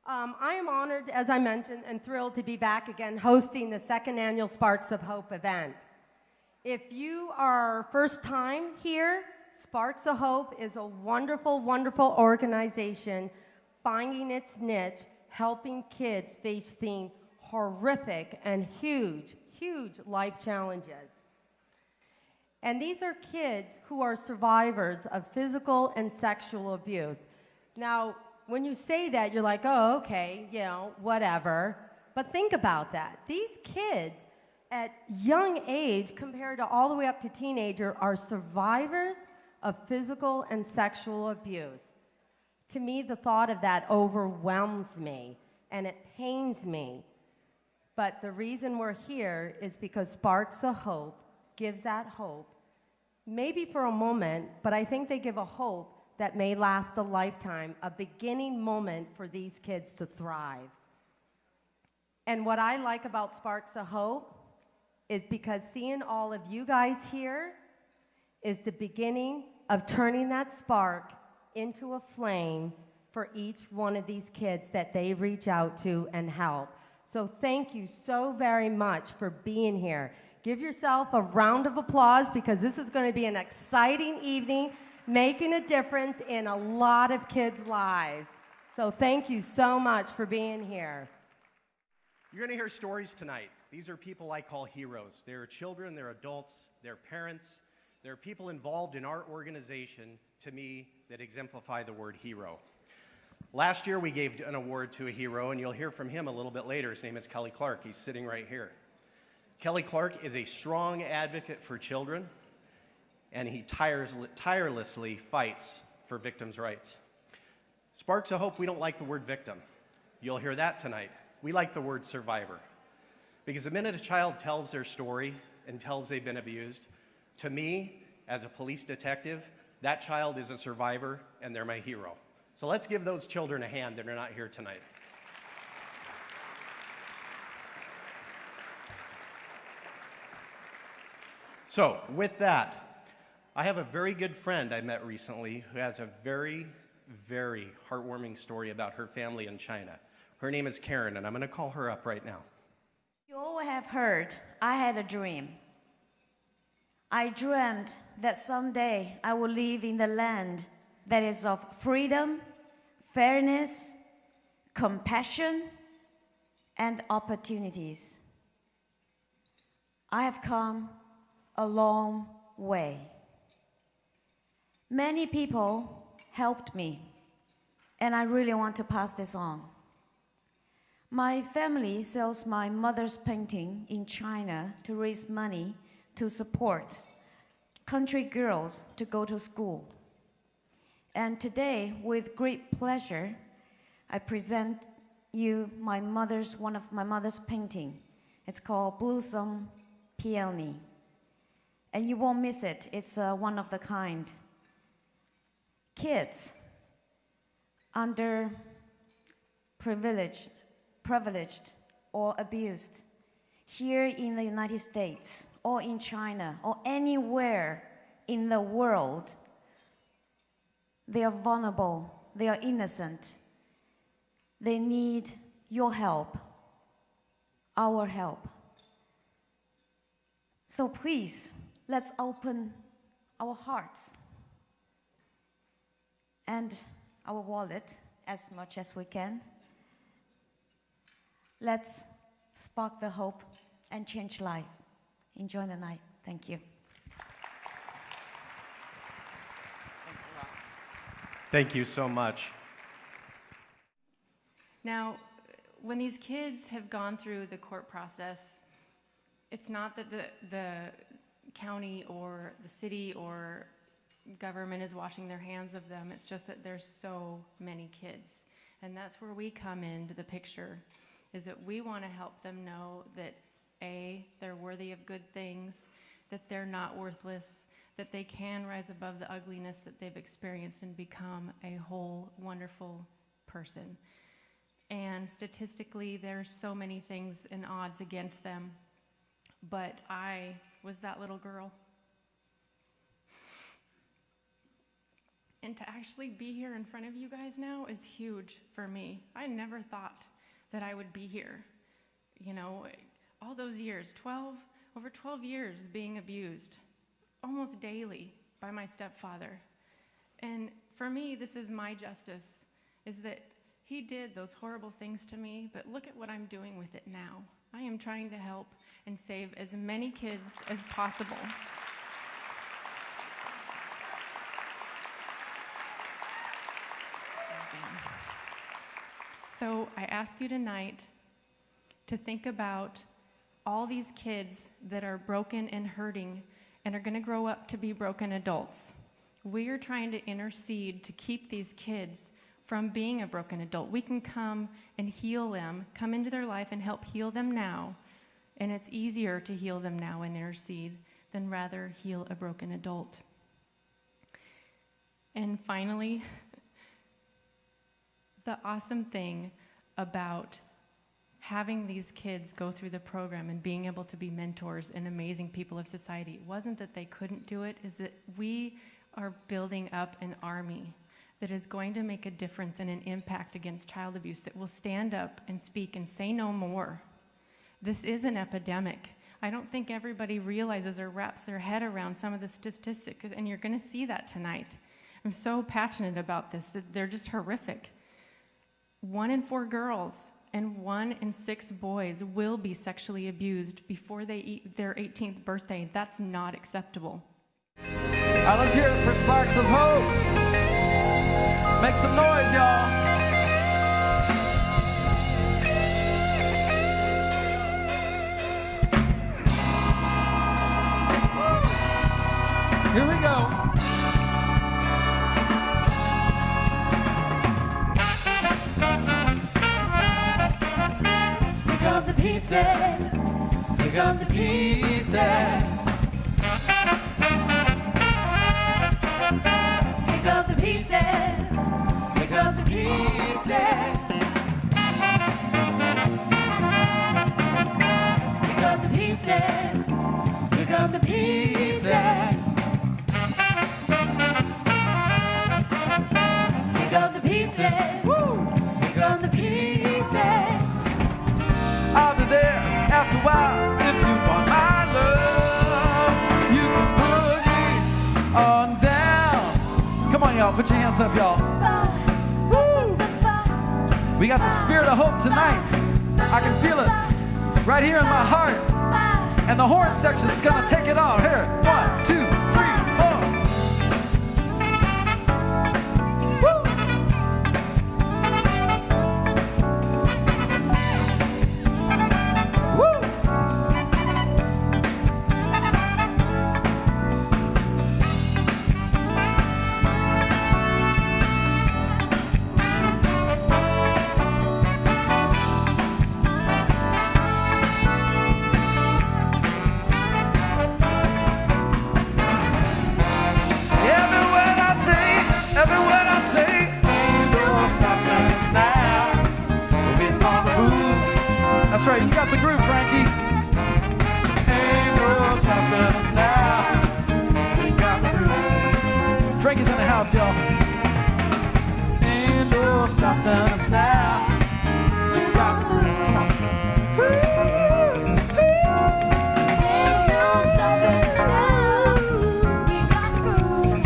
I am honored, as I mentioned, and thrilled to be back again hosting the second annual Sparks of Hope event. If you are first time here, Sparks of Hope is a wonderful, wonderful organization finding its niche, helping kids facing horrific and huge, huge life challenges. And these are kids who are survivors of physical and sexual abuse. Now, when you say that, you're like, oh, okay, you know, whatever. But think about that. These kids at young age, compared to all the way up to teenager, are survivors of physical and sexual abuse. To me, the thought of that overwhelms me, and it pains me. But the reason we're here is because Sparks of Hope gives that hope, maybe for a moment, but I think they give a hope that may last a lifetime, a beginning moment for these kids to thrive. And what I like about Sparks of Hope is because seeing all of you guys here is the beginning of turning that spark into a flame for each one of these kids that they reach out to and help. So thank you so very much for being here. Give yourself a round of applause because this is going to be an exciting evening, making a difference in a lot of kids' lives. So thank you so much for being here. You're going to hear stories tonight. These are people I call heroes. They're children, they're adults, they're parents. They're people involved in our organization, to me, that exemplify the word hero. Last year, we gave an award to a hero, and you'll hear from him a little bit later. His name is Kelly Clark. He's sitting right here. Kelly Clark is a strong advocate for children, and he tirelessly fights for victims' rights. Sparks of Hope, we don't like the word victim. You'll hear that tonight. We like the word survivor. Because the minute a child tells their story and tells they've been abused, to me, as a police detective, that child is a survivor and they're my hero. So let's give those children a hand that are not here tonight. So with that, I have a very good friend I met recently who has a very, very heartwarming story about her family in China. Her name is Karen, and I'm going to call her up right now. You all have heard, I had a dream. I dreamt that someday I will live in the land that is of freedom, fairness, compassion, and opportunities. I have come a long way. Many people helped me, and I really want to pass this on. My family sells my mother's painting in China to raise money to support country girls to go to school. And today, with great pleasure, I present you one of my mother's painting. It's called Blossom Peony. And you won't miss it. It's one of the kind. Kids underprivileged, privileged, or abused here in the United States or in China or anywhere in the world, they are vulnerable, they are innocent. They need your help, our help. So please, let's open our hearts and our wallet as much as we can. Let's spark the hope and change life. Enjoy the night. Thank you. Thanks a lot. Thank you so much. Now, when these kids have gone through the court process, it's not that the county or the city or government is washing their hands of them. It's just that there's so many kids. And that's where we come into the picture, is that we want to help them know that A, they're worthy of good things, that they're not worthless, that they can rise above the ugliness that they've experienced and become a whole, wonderful person. And statistically, there's so many things and odds against them, but I was that little girl. And to actually be here in front of you guys now is huge for me. I never thought that I would be here. You know, all those years, over 12 years being abused, almost daily by my stepfather. And for me, this is my justice, is that he did those horrible things to me, but look at what I'm doing with it now. I am trying to help and save as many kids as possible. So I ask you tonight to think about all these kids that are broken and hurting and are going to grow up to be broken adults. We are trying to intercede to keep these kids from being a broken adult. We can come and heal them, come into their life and help heal them now. And it's easier to heal them now and intercede than rather heal a broken adult. And finally, the awesome thing about having these kids go through the program and being able to be mentors and amazing people of society wasn't that they couldn't do it, is that we are building up an army that is going to make a difference and an impact against child abuse, that will stand up and speak and say no more. This is an epidemic. I don't think everybody realizes or wraps their head around some of the statistics, and you're going to see that tonight. I'm so passionate about this, that they're just horrific. 1 in 4 girls and 1 in 6 boys will be sexually abused before they eat their 18th birthday. That's not acceptable. All right, let's hear it for Sparks of Hope. Make some noise, y'all. Here we go. Pick up the pieces. Pick up the pieces. Pick up the pieces. Pick up the pieces. Pick up the pieces. Pick up the pieces. Pick up the pieces. Woo! Pick up the pieces. I'll be there after a while if you want my love. You can put me on down. Come on, y'all. Put your hands up, y'all. Woo! We got the spirit of hope tonight. I can feel it right here in my heart. And the horn section's gonna take it all. Here, 1, 2, 3, 4. Woo! Woo! Every word I say, ain't no stopping us now. We're on the move. That's right, you got the groove, Frankie. Ain't no stopping us now. We got the groove. Frankie's in the house, y'all. Ain't no stopping us now. We got the groove. Ain't no stopping us now. We got the groove.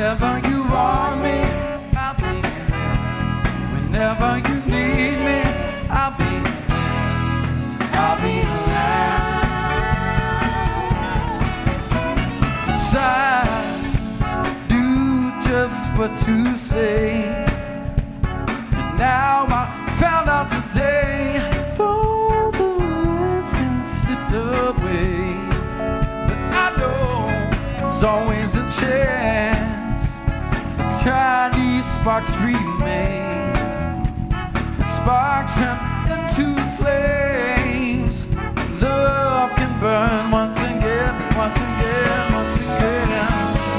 Whenever you want me, I'll be there. Whenever you need me, I'll be around. So I do just what to say. And now I found out today, though the words had slipped away, but I know there's always a chance. The tiny sparks remain, and sparks turn into flames. Love can burn once again, once again, once again.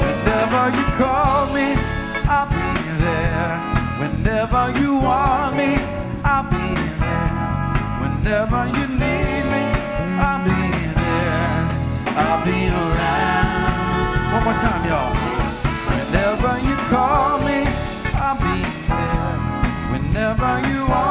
Whenever you call me, I'll be there. Whenever you want me, I'll be there. Whenever you need me, I'll be there. I'll be around. One more time, y'all. Whenever you call me, I'll be there. Whenever you want